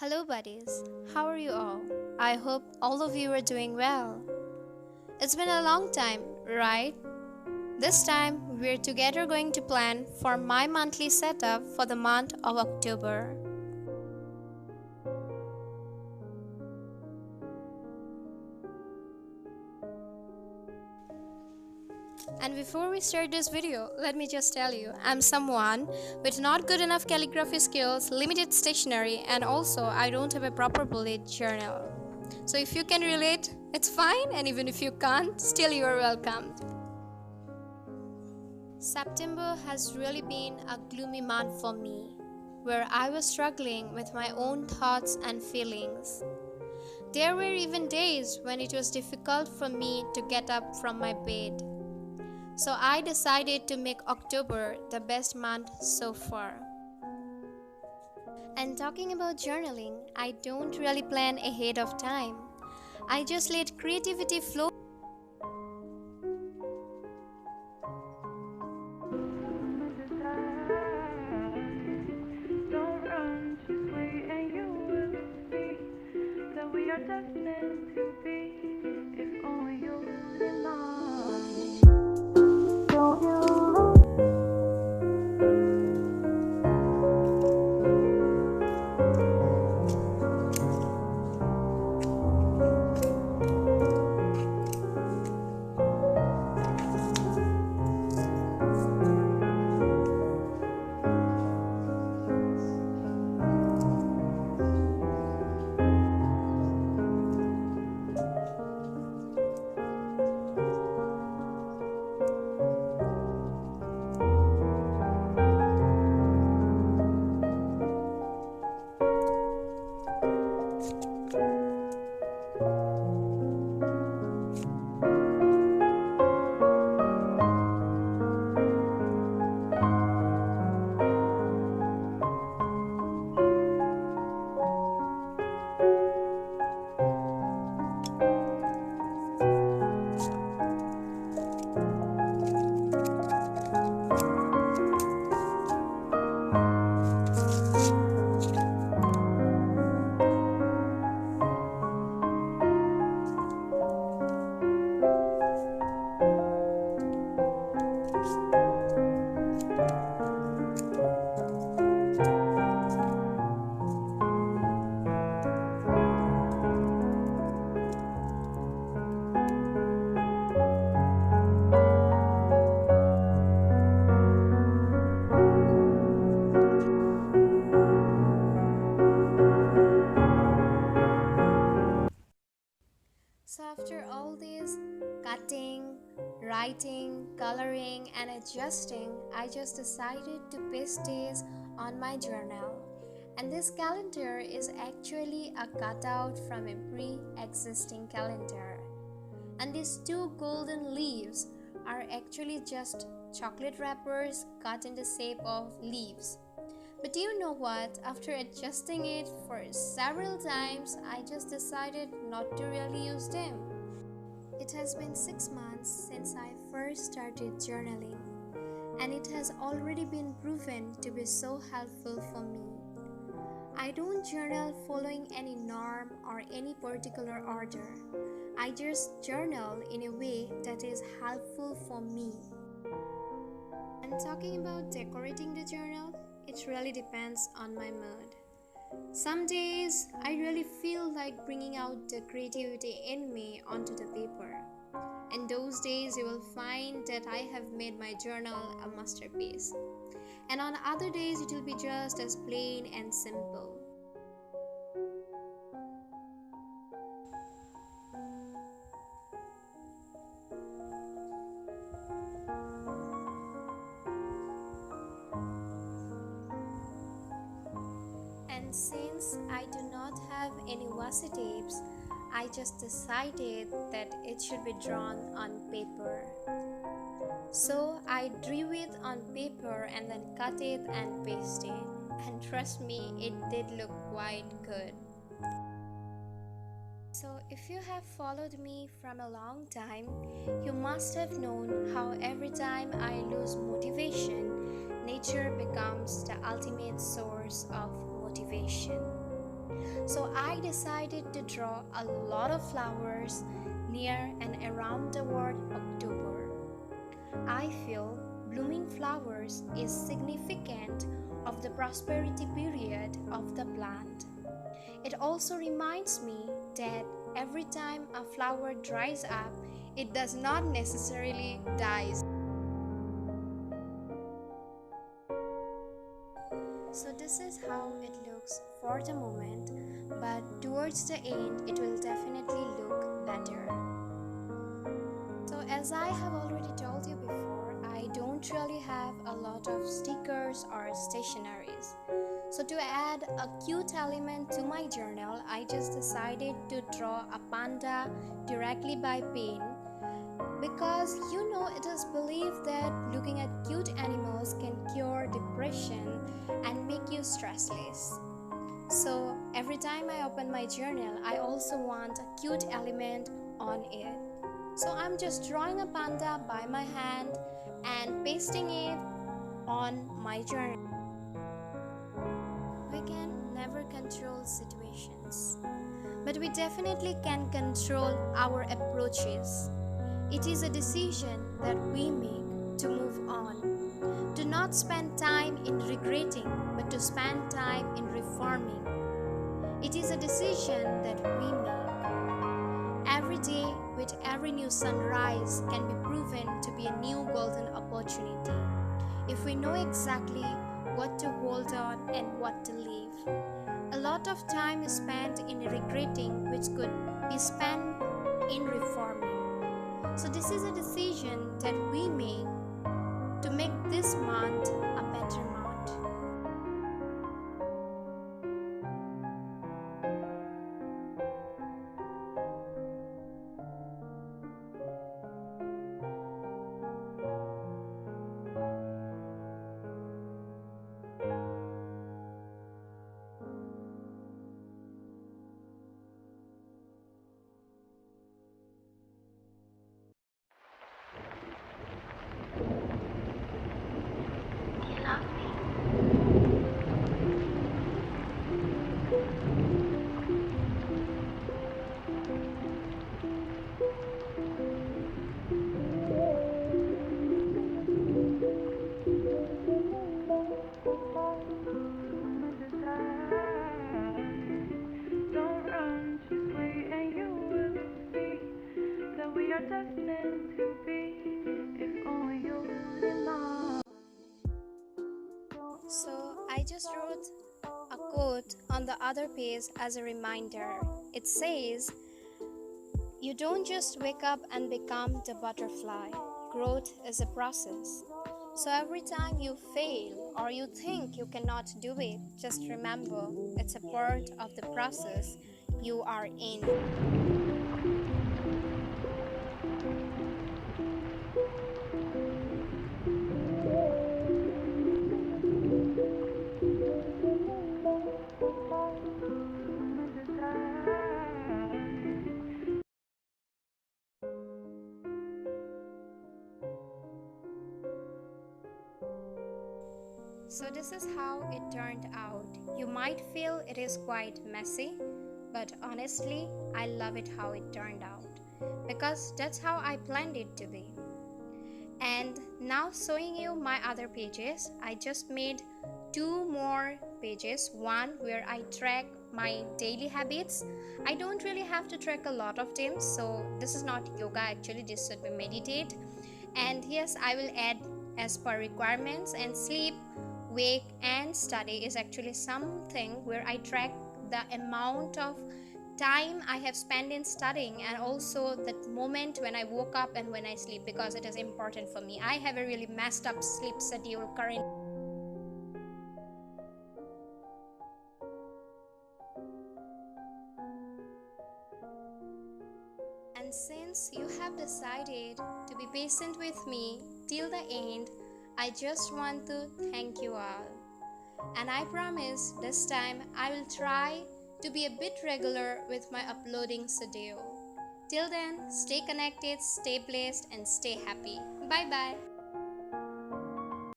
Hello, buddies. How are you all? I hope all of you are doing well. It's been a long time, right? This time, we're together going to plan for my monthly setup for the month of October. And before we start this video, let me just tell you, I'm someone with not good enough calligraphy skills, limited stationery, and also I don't have a proper bullet journal. So if you can relate, it's fine, and even if you can't, still you are welcomed. September has really been a gloomy month for me, where I was struggling with my own thoughts and feelings. There were even days when it was difficult for me to get up from my bed. So I decided to make October the best month so far. And talking about journaling, I don't really plan ahead of time. I just let creativity flow. Don't run, just wait and you will see that we are destined to be. If only you would mind. Don't you? So after all this cutting, writing, coloring, and adjusting, I just decided to paste days on my journal. And this calendar is actually a cutout from a pre-existing calendar. And these two golden leaves are actually just chocolate wrappers cut in the shape of leaves. But you know what? After adjusting it for several times, I just decided not to really use them. It has been 6 months since I first started journaling, and it has already been proven to be so helpful for me. I don't journal following any norm or any particular order. I just journal in a way that is helpful for me. And talking about decorating the journal, it really depends on my mood. Some days I really feel like bringing out the creativity in me onto the paper. And those days you will find that I have made my journal a masterpiece. And on other days it will be just as plain and simple. And since I do not have any washi tapes, I just decided that it should be drawn on paper. So I drew it on paper and then cut it and pasted. And trust me, it did look quite good. So if you have followed me from a long time, you must have known how every time I lose motivation, nature becomes the ultimate source of motivation. So I decided to draw a lot of flowers near and around the word October. I feel blooming flowers is significant of the prosperity period of the plant. It also reminds me that every time a flower dries up, it does not necessarily die. So this is how it looks for the moment, but towards the end it will definitely look better. So as I have already told you before, I don't really have a lot of stickers or stationaries. So to add a cute element to my journal, I just decided to draw a panda directly by pen because it is believed that looking at cute animals can cure depression and make you stressless. So every time I open my journal, I also want a cute element on it. So I'm just drawing a panda by my hand and pasting it on my journal. We can never control situations, but we definitely can control our approaches. It is a decision that we make to move on, to not spend time in regretting, but to spend time in reforming. It is a decision that we make. Every day, with every new sunrise, can be proven to be a new golden opportunity if we know exactly what to hold on and what to leave. A lot of time is spent in regretting, which could be spent in reforming. So, this is a decision that we make to make this month a better month. You love me. Don't run, just wait and you will see that we are destined to be. If only you did not. So, I just wrote a quote on the other page as a reminder. It says, "You don't just wake up and become the butterfly. Growth is a process." So every time you fail or you think you cannot do it, just remember it's a part of the process you are in. So this is how it turned out. You might feel it is quite messy, but honestly, I love it how it turned out because that's how I planned it to be. And now showing you my other pages, I just made two more pages. One where I track my daily habits. I don't really have to track a lot of them, so this is not yoga actually, this should be meditate. And yes, I will add as per requirements, and sleep, wake and study is actually something where I track the amount of time I have spent in studying and also that moment when I woke up and when I sleep because it is important for me. I have a really messed up sleep schedule currently. And since you have decided to be patient with me till the end, I just want to thank you all. And I promise this time I will try to be a bit regular with my uploading schedule. Till then, stay connected, stay blessed, and stay happy. Bye bye.